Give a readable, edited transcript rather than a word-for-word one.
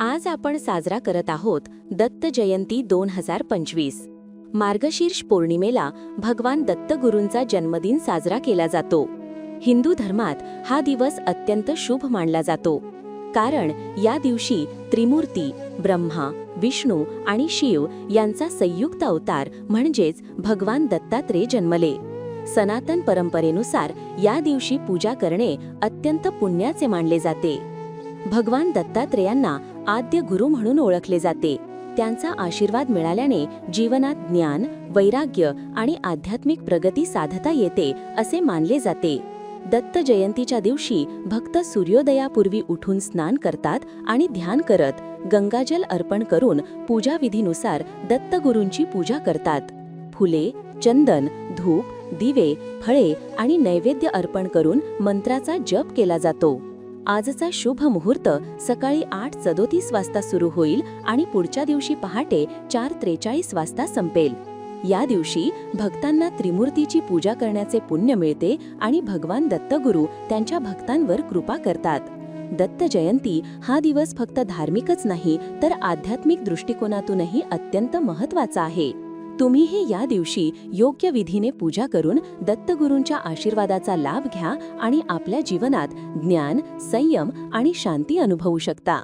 आज आपण साजरा करत आहोत दत्त जयंती 2025। मार्गशीर्ष पौर्णिमेला भगवान दत्तगुरूंचा जन्मदिन साजरा केला जातो। हिंदू धर्मात हा दिवस अत्यंत शुभ मानला जातो, कारण या दिवशी त्रिमूर्ती ब्रह्मा, विष्णू आणि शिव यांचा संयुक्त अवतार म्हणजेच भगवान दत्तात्रेय जन्मले। सनातन परंपरेनुसार या दिवशी पूजा करणे अत्यंत पुण्याचे मानले जाते। भगवान दत्तात्रेयांना आद्य गुरु म्हणून ओळखले जाते। त्यांचा आशीर्वाद मिळाल्याने जीवनात ज्ञान, वैराग्य आणि आध्यात्मिक प्रगती साधता येते असे मानले जाते। दत्त जयंतीच्या दिवशी भक्त सूर्योदयापूर्वी उठून स्नान करतात आणि ध्यान करत गंगाजल अर्पण करून पूजाविधीनुसार दत्तगुरूंची पूजा करतात। फुले, चंदन, धूप, दिवे, फळे आणि नैवेद्य अर्पण करून मंत्राचा जप केला जातो। आजचा शुभ मुहूर्त सकाळी 8:37 वाजता सुरू होईल आणि पुढच्या दिवशी पहाटे 4:43 वाजता संपेल। या दिवशी भक्तांना त्रिमूर्तीची पूजा करण्याचे पुण्य मिळते आणि भगवान दत्तगुरू त्यांच्या भक्तांवर कृपा करतात। दत्त जयंती हा दिवस फक्त धार्मिकच नाही तर आध्यात्मिक दृष्टिकोनातूनही अत्यंत महत्त्वाचा आहे। तुम्हीही या दिवशी योग्य विधीने पूजा करून दत्तगुरूंच्या आशीर्वादाचा लाभ घ्या आणि आपल्या जीवनात ज्ञान, संयम आणि शांती अनुभवू शकता।